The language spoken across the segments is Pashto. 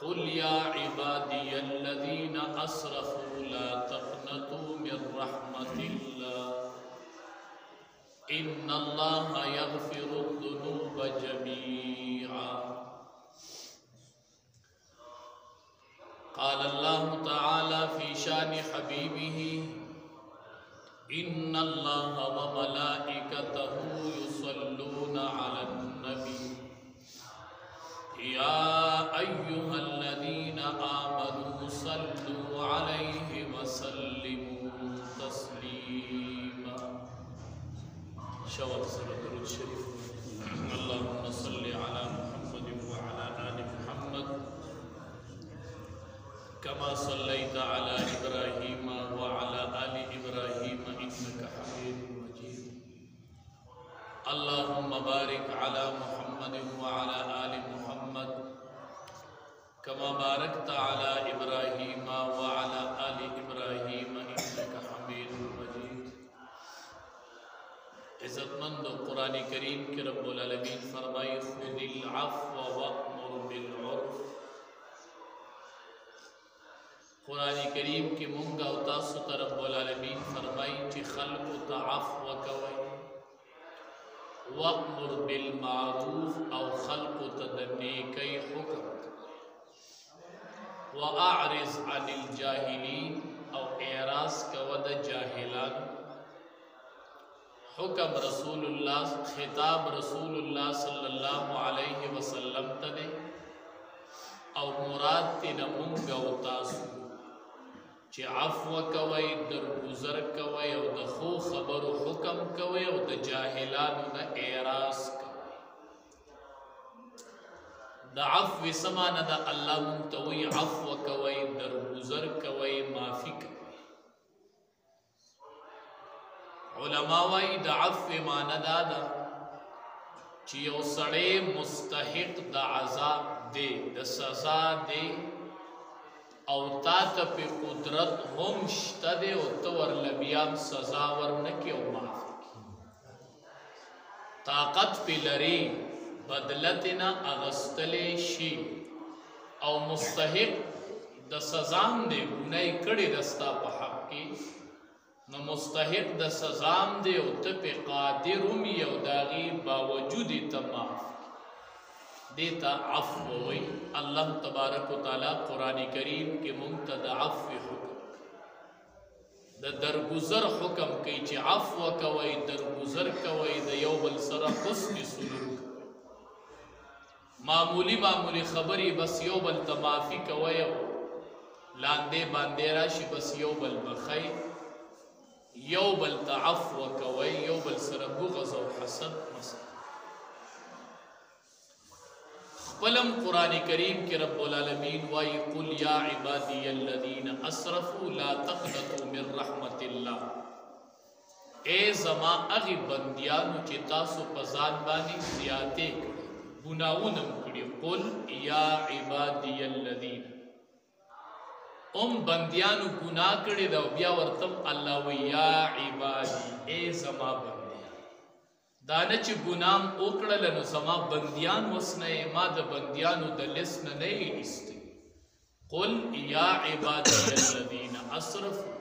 قل يا عبادي الذين أسرفوا لا تقنطوا من رحمة الله إن الله يغفر الذنوب جميعا. قال الله تعالى في شان حبيبه إن الله وملائكته يصلون على النبي يا أيها الذين آمنوا صلوا عليه وسلموا تسليما. شوق سورة الشريف. اللهم صل على محمد وعلى آل محمد كما صليت على إبراهيم وعلى آل إبراهيم إنك حميد مجيد. اللهم بارك على محمد وعلى آل محمد كما باركت على إبراهيم وعلى آل إبراهيم إنك حميد مجيد. عزتمند قرآن کریم کے رب العالمین فرمائے خذ العفو وأمر بالعرف. قرآن کریم کی مونگا و تاسو تا رب العالمین فرمائی چی خلق تا عفو کوئی وَأْمُرْ بِالْمَعْرُوفِ او خلق تا دنیکی حکم وَأَعْرِضْ عَنِ الْجَاهِلِينَ او اعراض کود جاہلان. حکم رسول اللہ خطاب رسول اللہ صلی اللہ علیہ وسلم تدے او مراد تینا مونگا و تاسو چی عفو کوئی درگزر کوئی او د خو خبرو حکم کوئی او د جاہلانو نا اعراض کوئی. دا عفو سمانا دا اللہ منتوی عفو کوئی درگزر کوئی معافی کوئی. علماء وائی دا عفو مانا دا چی یو سڑے مستحق دا عذاب دے دا سزا دے او تا تا پی قدرت هم شتا دے او تور لبیام سزا ورنکی او معاف کی. طاقت پی لری بدلتنا اغسطلے شی او مستحق دا سزام دے گنائی کڑی دستا پا حق کی نو مستحق دا سزام دے او تا پی قادرمی او داغی باوجودی تا معاف دیتا عفو وی. اللہ تبارک و تعالی قرآن کریم کے منتد عفو حکم دا درگزر حکم کئی چی عفو کوئی درگزر کوئی دا یو بل سر حسن سلوک معمولی خبری بس یو بل تمافی کوئی لاندے باندے راشی بس یو بل بخی یو بل تعفو کوئی یو بل سر بغض و حسد مسئل. فلم قرآن کریم کے رب العالمین وائی قل یا عبادی الذین اسرفوا لا تقنطوا من رحمت اللہ. اے زما اغی بندیانو چی تاسو پزان بانی زیادے کڑی گناونم کڑی. قل یا عبادی الذین بندیانو گناہ کڑی دا بیا ورتم اللہ وی یا عبادی اے زما بندیان دانا چی گنام اوکڑلنو زما بندیان وسنے ما دا بندیانو دا لسن نئی استی. قل یا عبادی الذین اسرفوا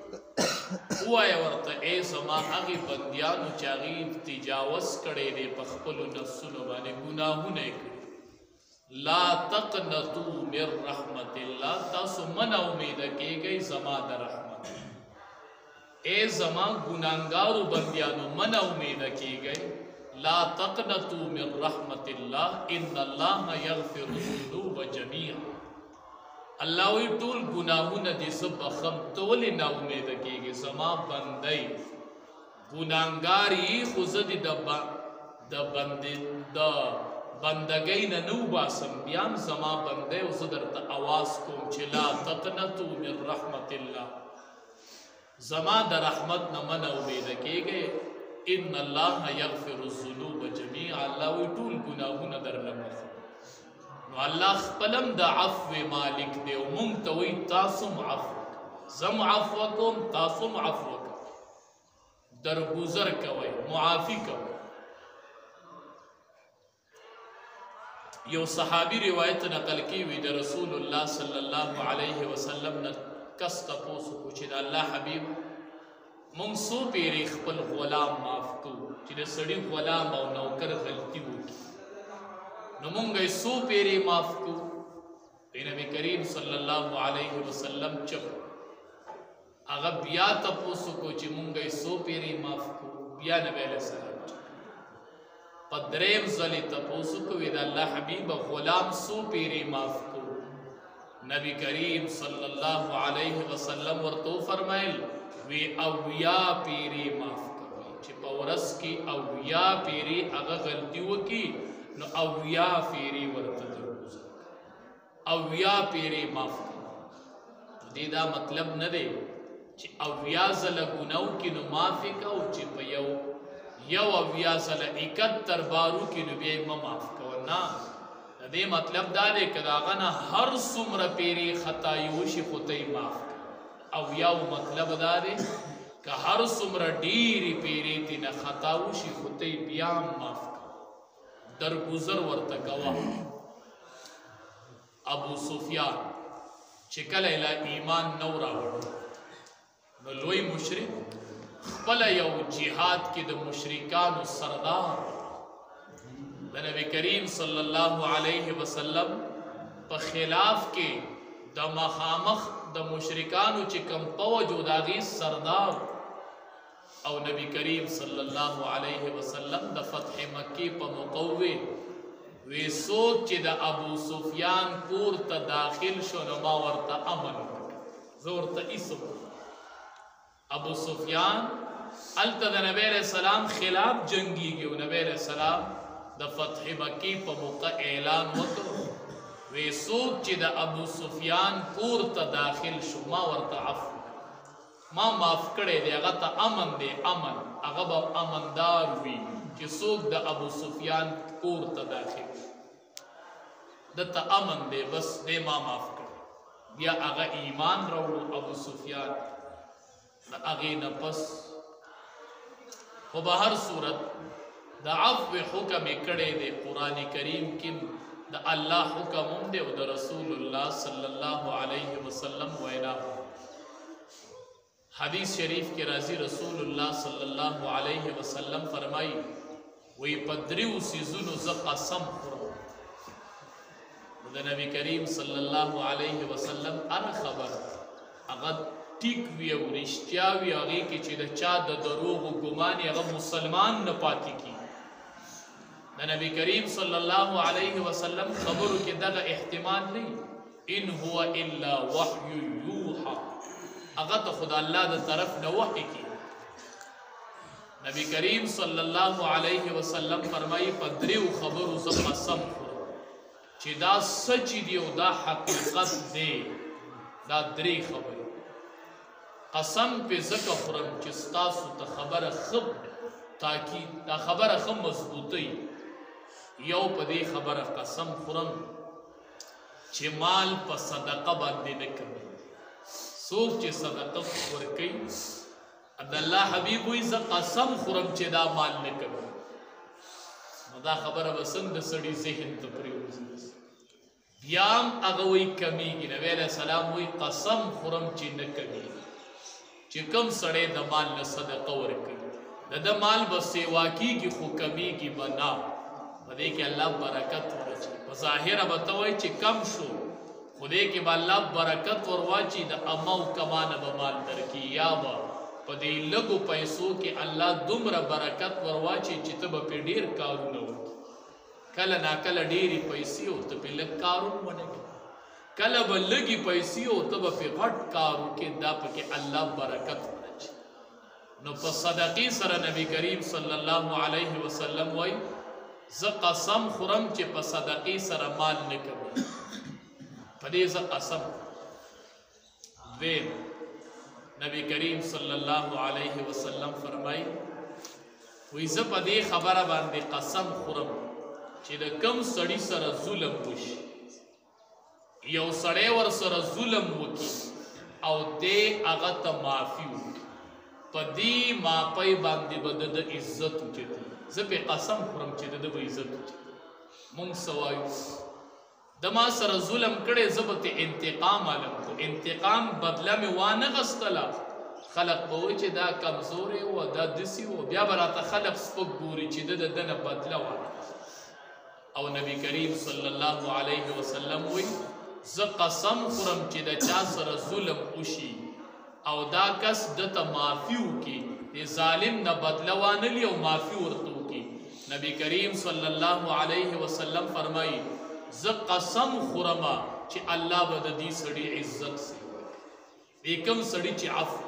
اوائی ورطا اے زما اغی بندیانو چاگی تجاوز کڑے دے پخپلو نفسنو بانے گناہو نے کڑے. لا تقنطوا من رحمت اللہ تاسو من امید کے گئی زما دا رحمت. اے زما گناہگارو بندیانو من امید کے گئی لا تقنطوا من رحمت اللہ ان اللہ یغفر الذنوب جميعا. اللہ وی طول گناہون دی سب خم تولی نا امید کی گی زما بندی گناہگاری خوزدی دا بندگی ننو باسم بیان زما بندی وزدر تا آواز کم چی لا تقنطوا من رحمت اللہ زما دا رحمت نمن امید کی گی ان اللہ یغفر الذنوب جميعا. اللہ وی طول گناہون در لمخ نو اللہ خپلم دا عفو مالک دے و منتوی تاسم عفو زم عفو کم تاسم عفو کم درگزر کوئی معافی کوئی. یو صحابی روایت نقل کی وی د رسول الله صلی الله علیه وسلم نه کس تاسو کو چې د الله حبیب مونږ سو پیری خپل غلام معاف کو چې د سړي غلام او نوکر غلطي وکړي نو مونږ یې سو پیری معاف کو نبی کریم صلی الله علیه وسلم چپ هغه بیا تاسو کو چې مونږ یې سو پیری معاف کو بیا نبی علیہ السلام پدریم زلی تپوسو کو وید اللہ حبیب غلام سو پیری معاف کو نبی کریم صلی اللہ علیہ وسلم ورطو فرمائل وی اویا پیری معاف کوئی چی پورس کی اویا پیری اگا غلطیو کی نو اویا پیری ورطو اویا پیری معاف کوئی دیدہ مطلب ندے چی اویا زل گناو کی نو معافی کاؤ چی پیو یو اویا سل 71 بارو کی نبی ما معاف کرنا دے مطلب دا دے کہ داغنا ہر سمر پیری خطایوشی خطای معاف کر اویاو مطلب دا دے کہ ہر سمر ڈیری پیری تینا خطاوشی خطای بیام معاف کر در گزر ورتکوا ابو سفیان چکل الہ ایمان نورا نو لوی مشرک خپل یو جہاد کی د مشرکان و سردار د نبی کریم صلی اللہ علیہ وسلم په خلاف کے د مخامخ د مشرکانو چې کم پوجو داغی سردار او نبی کریم صلی اللہ علیہ وسلم د فتح مکی په مقوی وی سوک چې د ابو سفیان کور تا داخل شو نما ورطا امن زورتا اسم ابو سفیان علتا دا نبی علیہ السلام خلاف جنگی گیو نبی علیہ السلام دا فتح مکی پا موقع اعلان وکر وی سوک چی دا ابو سفیان کور تا داخل شو ما ورطا عفو ما معاف کرے دے اگا تا امن دے امن اگا با امندار وی چی سوک دا ابو سفیان کور تا داخل دا تا امن دے بس دے ما معاف کرے بیا اگا ایمان روڑو ابو سفیان دا اغی نپس و بہر صورت دا عفو حکم کڑے دے قرآن کریم کم دا اللہ حکم دے و دا رسول اللہ صلی اللہ علیہ وسلم وینا حدیث شریف کے رازی رسول اللہ صلی اللہ علیہ وسلم فرمائی وی پدریو سیزنو ز قسم خورو دا نبی کریم صلی اللہ علیہ وسلم ار خبر اغد ٹک وی او رشتیا وی آگئی کی چی دا چا دا دروغ و گمانی اگر مسلمان نپاتی کی دا نبی کریم صلی اللہ علیہ وسلم خبرو کی دا احتمال نہیں ان ہوا الا وحی یوحا اگر تا خدا اللہ دا طرف نہ وحی کی نبی کریم صلی اللہ علیہ وسلم فرمائی پدریو خبرو زم قسم خورو چی دا سچی دیو دا حقیقت دے دا دری خبر قسم پہ زکا خورم چستاسو تا خبر خب تاکید تا خبر خب مضبوطی یو پا دی خبر قسم خورم چی مال پا صدقہ باندے نکمی سوک چی صدقہ خورکی اد اللہ حبیب ہوئی زا قسم خورم چی دا مال نکمی دا خبر بسند سڑی ذہن تپریوزی بیام اگوی کمی گی نبی علیہ السلام ہوئی قسم خورم چی نکمی چی کم سڑے دا مال نا صدقہ ورکی دا مال بس سیواکی کی خو کمی کی بنا بدے کہ اللہ برکت ورچی بظاہر بتوائی چی کم شو خودے کہ با اللہ برکت ورواچی دا اماو کمانا بمال درکی یا با پدے لگو پیسو کہ اللہ دمر برکت ورواچی چی تب پی دیر کارو نو کل نا کل دیری پیسی ہو تب لگ کارو منگی کل بلگی پیسی ہو تب پی غٹ کارو کہ دا پکی اللہ برکت ورچی نو پس صدقی سر نبی کریم صلی اللہ علیہ وسلم وی ز قسم خورم چی پس صدقی سر مال نکمی پدی ز قسم دویم نبی کریم صلی اللہ علیہ وسلم فرمائی وی ز پدی خبر باندی قسم خورم چی دا کم سڑی سر ظلم وشی یو سڑے ور سر ظلم وکی او دے اغت معافی وکی پا دی ماپی باندی بدد عزت وچتی زب قسم خورم چی دد با عزت وچتی مونږ سوایو د ما سره ظلم کړی زه به ترې انتقام علم خو انتقام بدله مې وانه غستله خلق به وایي چې دا کمزوری و دا داسې و بیا به راته خلق سپک ګوري چې ده د ده نه بدله وانه او نبی کریم صلی الله علیه وسلم وایي زه قسم خورم چې د چا سره ظلم وشي او دا کس دته معافي وکړي د ظالم نه بدله وانلي او معافي ورته وکړي نبی کریم صلی الله علیه وسلم فرمایي زه قسم خورمه چې الله به د دې سړي عزت سي دې کوم سړي چې عفو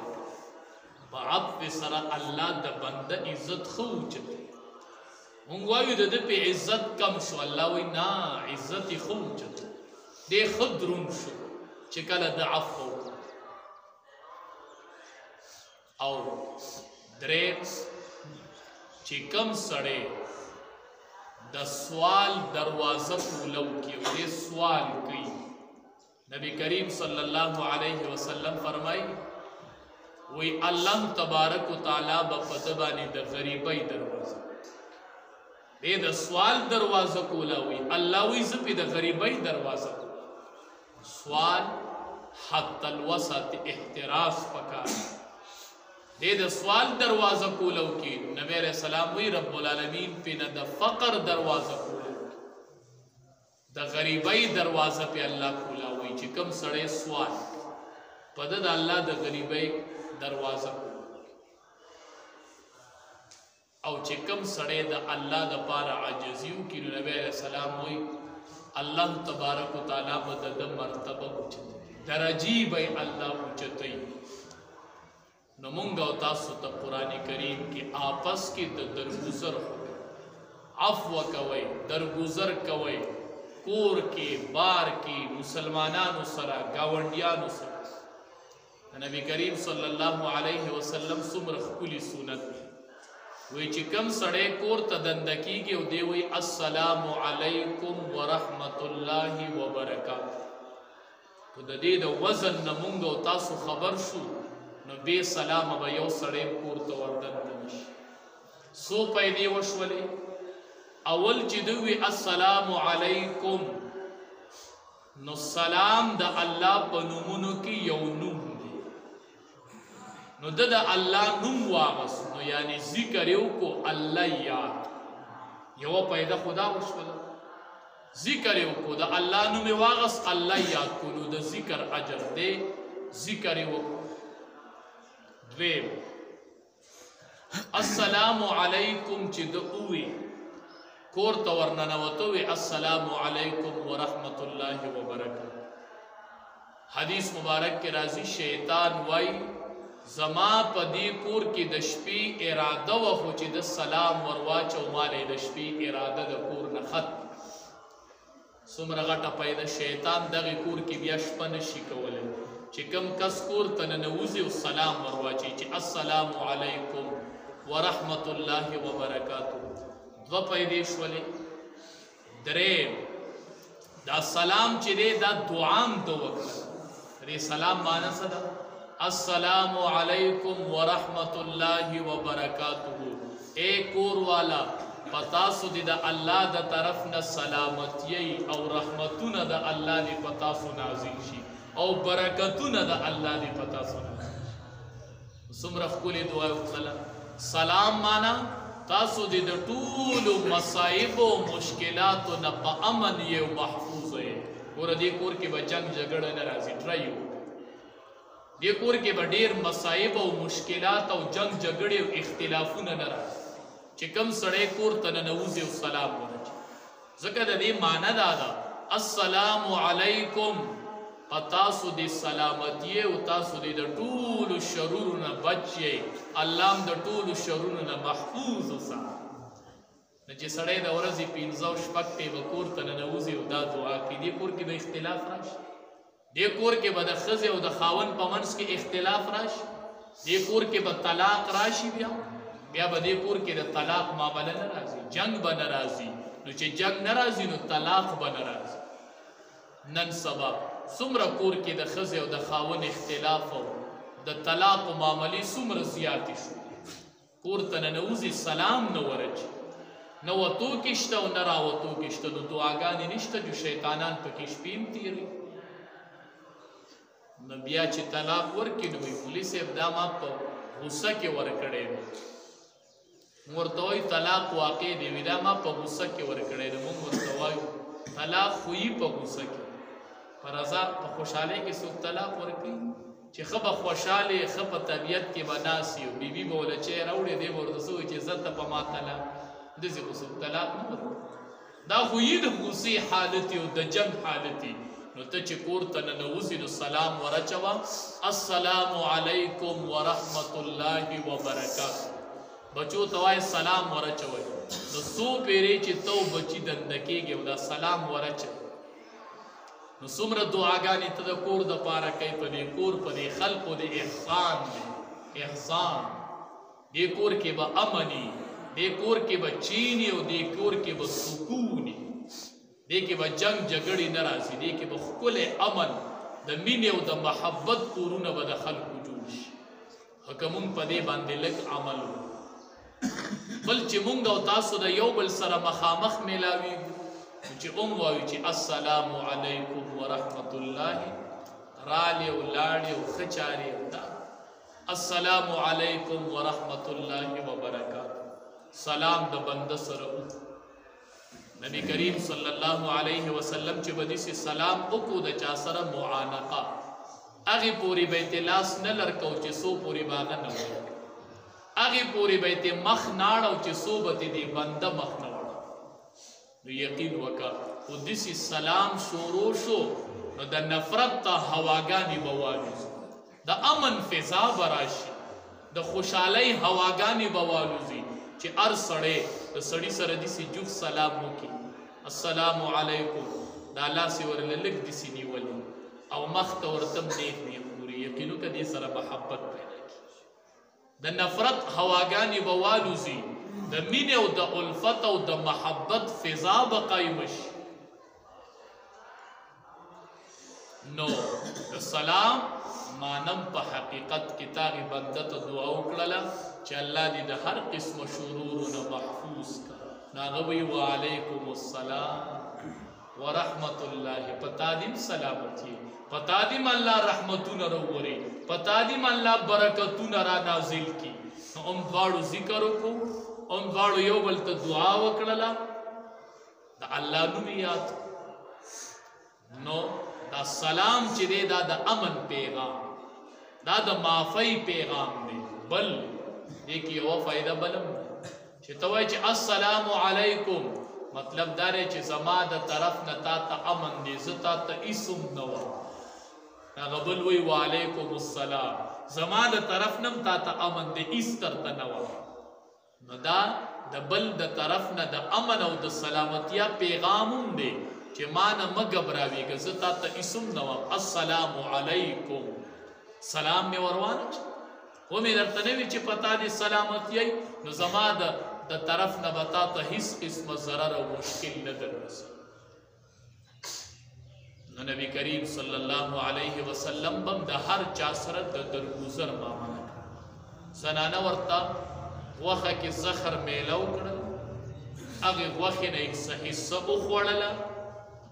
په عفو سره الله د بنده عزت ښه اوچتوي مونږ وایو د ده په عزت کم شو الله وایي نه عزت یې ښه اوچتوي دې ښه دروند شو چې کله د عفو او دریم چې کم سړی د سوال دروازه کولو کې او دې سوال کوي نبی کریم صلی الله علیه وسلم فرمایي وی الله تبارک وتعالی به په ده باندې د غریبۍ دروازه دې د سوال دروازه کوله وی الله وی زه پې د غریبۍ دروازه سوال حتی الوسط احتراز پکار دې د سوال دروازه کولو کې نبی علیہ السلام وی رب العالمین پې نه د فقر دروازه کولو د غریبۍ دروازه پې الله کولا وی چې کوم سړی سوال په ده د الله د غریبۍ دروازه کولو او چې کوم سړی د الله دپاره عاجزي وکړي نو نبی علیہ السلام وی الله تبارک وتعالی به د ده مرتبه اوچتوي درجې به یې الله اوچتوي نو مونږ او تاسو ته قرآن کریم کې آپس کې د درگذر عفو کوئ درگذر کوئ کور کې بار کې مسلمانانو سره ګاونډیانو سره نبی کریم صلی الله علیه وسلم څومره ښکلي سنت وی چې کم سړی کور ته دنده کیږي او دی وی السلام علیکم ورحمت الله وبرکاته خو د دې د وزن نه مونږ او تاسو خبر شو نو بے سلام به یو سړی کور ته وردنده نشي څو پیدې وشولې اول چې دوی وی السلام علیکم نو سلام د الله په نومونو کې یو نوم دی نو د الله نوم واغس نو یعنی ذکر یو کو الله یاد یو پیدا خدا وشوله ذکر یو کو د الله نوم واغس الله یاد کو نو د ذکر اجر دی ذکر یو دویم السلام علیکم چې د اوی کور ته ورننوتو وی السلام علیکم ورحمت الله وبرکاته حدیث مبارک کې راځي شیطان وای زما په دې کور کې د شپې اراده و خو چې د سلام ورواچو مالې د شپې اراده د کور نه ختم څومره غټه پیدا شیطان دغه کور کې بیا شپه نشي کولی چې کم کس کور ته ننوځي او سلام ورواچي چې السلام علیکم ورحمت الله وبرکاته دوه پیدې شولې دریم دا سلام چې دی دا دعام ته وکړه دې سلام معنی څه ده السلام علیکم ورحمت الله وبرکاته اے کور والا پتاسو دی دا الله د طرف نه سلامتی او رحمتونه د الله دی پتاسو نازل شي او برکتونه د الله دی پتاسو څومره ښکلې دعا وکړه سلام معنا تاسو دی د ټولو مصائب او مشکلاتو نه په امن یو محفوظ یې ګوره دې کور کې به جنګ جګړه نه راځي ټرای دې کور کې به ډېر مصائب او مشکلات او جنگ جګړې او اختلافونه نه راځي چې کوم سړی کور ته ننوځي او سلام ورچي ځکه د دې معنی دا ده السلام علیکم تاسو د سلامتی او تاسو د ټولو شرورو نه بچ یې الله هم د ټولو شرورو نه محفوظ اوسه نو چې سړی د ورځې 15 شپږ به کور ته ننوځي او دا دعا کوي دې کور کې به اختلاف راشي دې کور کې به د ښځې او د خاوند په منځ کې اختلاف راشي دې کور کې به طلاق راشي بیا به دې کور کې د طلاق معامله نه راځي جنگ به نه راځي نو چې جنگ نه راځي نو طلاق به نه راځي نن سبا څومره کور کې د ښځې او د خاوند اختلاف او د طلاق معاملې څومره زیاتې شو کور ته ننوځي سلام نه ورچي نه وتو کې شته او نه راوتو کې شته، نو دعاګانې نشته جو شیطانان پکې شپې هم تېروي. نو بیا چې طلاق ورکړي نو وایي مولي صاحب دا ما په غصه کې ورکړی دی. ورته وایي طلاق واقع دی، وي دا ما په غصه کې ورکړی دی. موږ ورته وایو طلاق خو یې په غصه کې، په رضا په خوشحالۍ کې څوک طلاق ورکوي چې ښه به خوشحالې ښه په طبیعت کې به ناست وي، بیبي به ورله چای راوړې، دی به ورته څه وایي چې زه ته په ما طلاق، داسې خو څوک طلاق نه ورکوي. دا خو یې د غصې حالت او د جنګ حالت. نو ته چې کور ته ننوځې نو سلام ورچوه، السلام علیکم ورحمت الله وبرکاته. بچو ته وایي سلام ورچوئ. نو څو پیرې چې تو بچي دنده کېږي او دا سلام ورچوي، نو څومره دعاګانې ته د کور دپاره کوي. په دې کور په دې خلقو د احسان دی، احسان. دې کور کې به امني، دې کور کې به چینی او دې کور کې به سکونی، دې کې به جنگ جګړې نه راځي، دې کې به ښکلی امن د مینې او د محبت کورونه به د خلکو جوړ شي. که مونږ په دې باندې لږ عمل وکړو، بل چې مونږ او تاسو د یو بل سره مخامخ میلاویږو چې وایو چې السلام علیکم ورحمت الله، رالی او لاړې او ښه چارې دا السلام علیکم ورحمت الله وبرکاته. سلام د بنده سره وکړو. نبی کریم صلی الله علیه وسلم چې به داسې سلام وکړو د چا سره معانقه، هغې پورې به یې لاس نه لرکو چې څو پورې به هغه نه ورکړي، هغې پورې به یې مخ نه اړو چې څو به دې بنده مخ نه وړو. نو یقین وکړه خو داسې سلام شروع شو نو د نفرت ته هواګانې به والوځي، د امن فضا به راشي، د خوشحالۍ هواګانې به والوځي چې هر سړی د سړي سره داسې جوخ سلام وکړي، السلام علیکم، دا لاس یې ورله لږ داسې نیولي او مخ ته ورته هم نیغ نیغ ګوري، یقین وکړه دې سره محبت پیدا کړي. د نفرت هواګانې به والوځي، د مینې او د الفت او د محبت فضا به قایمه شي. نو د سلام مانم په حقیقت کې تاغي بنده ته دعا وکړله چې الله دې د هر قسم شرورونه محفوظ کړه. هغه وایي وعلیکم السلام ورحمت الله، پتا دې سلامتی، پتا دې الله رحمتونه راوړي، پتا دې الله برکتونه را نازل کړي. نو هم دواړو ذکر وکړو، هم دواړو یو بل ته دعا وکړله، د الله نوم یاد. نو دا سلام چې دی دا د امن پیغام، دا د معافی پیغام دی. بل دې کې یوه فایده بلم چې ته وایې چې السلام علیکم، مطلب دا دی چې زما د طرف نه تا ته امن دی، زه تا ته هېڅ نه وم. هغه بل وایي وعلیکم السلام، زما د طرف نه هم تا ته امن دی، هېڅ درته نه وم. نو دا د بل د طرف نه د امن او د سلامتیا پیغام هم دی چې ما نه مه ګبراوېږه، زه تا ته هېڅ هم نه وم. السلام علیکم، سلام مې وروانه چې ومې درته نه وي چې په تا دې سلامتیی، نو زما د طرف نه به تا ته هېڅ قسمه ضرر او مشکل نه دررسي. نو نبی کریم صلی الله علیه وسلم بم د هر چا سره د درگذر معامله کړه. زنانه ورته غوښه کې زخر میله وکړل، هغې غوښې نه یې څه حصه وخوړله،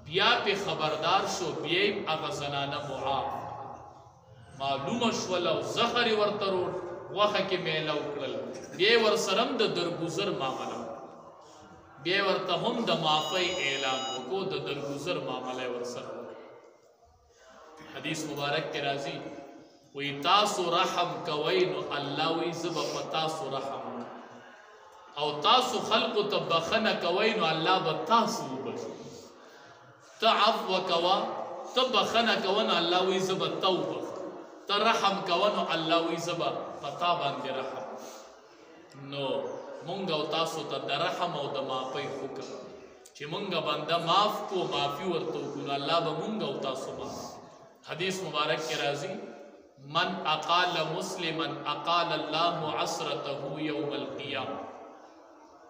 بیا پې خبردار شو، بیا یې هغه زنانه معاف معلومه شوله او زخر یې ورته روړ، غوښه کې میله وکړل، بیا یې ورسره هم د درگذر معامله وکړه، بیا یې ورته هم د معافۍ اعلان وکړو، د درگذر معامله یې ورسره وکړه. حدیث مبارک کې راځي وی تاسو رحم کوئ نو الله وی زه به په تاسو رحم وکړم، او تاسو خلقو ته بخښنه کوئ نو الله به تاسو وبخښي. ته عفو کوه، ته بخښنه کوه نو الله وی زه به ته وبخښم، ته رحم کوه نو الله وی زه به په تا باندې رحم. نو مونږ او تاسو ته د رحم او د معافۍ حکم چې مونږ بنده معاف کو، معافي ورته وکړو، نو الله به مونږ او تاسو معاف. حدیث مبارک کې راځي من اقال مسلما اقال الله عسرته یوم القیامه،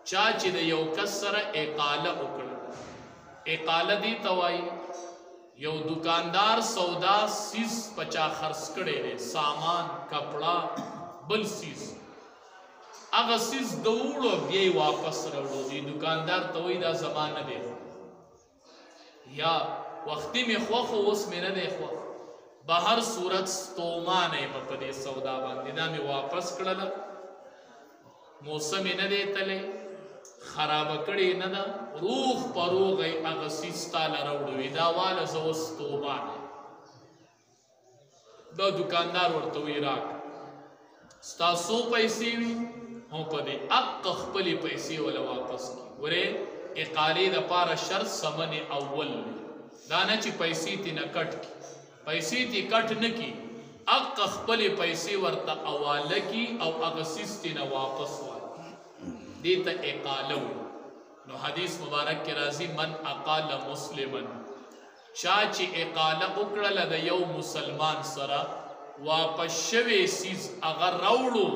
چا چې د یو کس سره اقاله وکړه، اقاله دې ته وایي یو دکاندار سودا سیز پچا خرڅ کړی دی، سامان کپڑا بل سیز، هغه سیز د وړو بیا یې واپس راوړو دی دکاندار ته وایي دا زما نه دی یا وختي مې خوښ و اوس مې نه دی خوښ به هر صورت ستومانه یم په دې سودا باندې دا مې واپس کړله موسم یې نه دی تللی خرابه کړې نه ده روغ په روغ یې هغه سیز تاله راوړوي دا واله زه اوس ستومانه دا دکاندار ورته وایي راکړه ستا څو پیسې وي هم په دې حق خپلې پیسې وله واپس کړي ورې اقالې دپاره شرط ثمن اول وي دا نه چې پیسې تې نه کټ کړي پیسې تې کټ نه کړي حق خپلې پیسې ورته حواله کړي او هغه څیز تې نه واپس واخلي دې ته اقاله وي نو حدیث مبارک کې راځي من اقال مسلما چا چې اقاله وکړله د یو مسلمان سره واپس شوی سیز هغه راوړو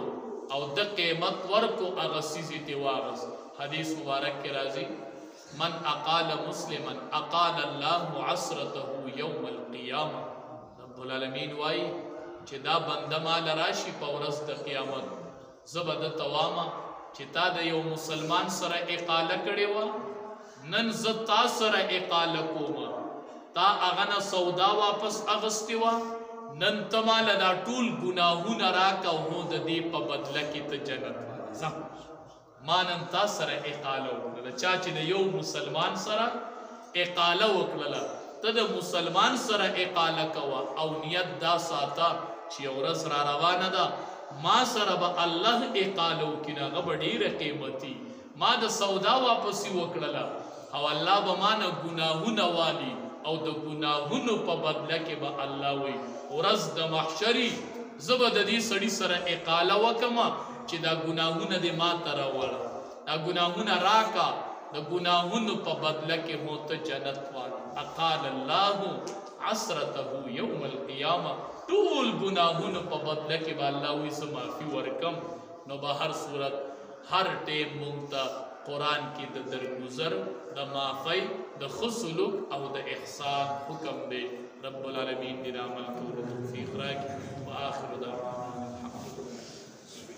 او د قیمت ورکو هغه سیز یې ترې واغست حدیث مبارک کې راځي من اقال مسلما اقال الله عثرته یوم القیامه رب العالمین وایي چې دا بنده ماله راشي په ورځ د قیامت زه به درته وامه چې تا د یو مسلمان سره اقاله کړې وه نن زه تا سره اقاله کومه تا هغه نه سودا واپس اغستې وه نن ته ماله دا ټول ګناهونه راکه او نو د دې په بدله کې ته جنت ځه ما نن تا سره اقاله وکړله چا چې د یو مسلمان سره اقاله وکړله ته د مسلمان سره اقاله کوه او نیت دا ساته چې یو ورځ را روانه ده ما سره به الله اقاله وکړي نو هغه به ډېره قیمتي ما د سودا واپسې وکړله او الله به ما نه ګناهونه والي او د ګناهونو په بدله کې به الله وایي ورځ د محشري زه به د دې سړي سره اقاله وکړمه چې دا ګناهونه دې ما ته راوړه دا ګناهونه راکه د ګناهونو په بدله کې مو ته جنت والی اقال الله عثرته یوم القیامه ټول ګناهونو په بدله کې به الله وایي زه معافي ورکم نو به هر صورت هر ټیم مونږ ته قرآن کې د درگذر د معافی د ښه سلوک او د احسان حکم دی رب العالمین دې د عمل کولو توفیق راکړي و آخر دعوانا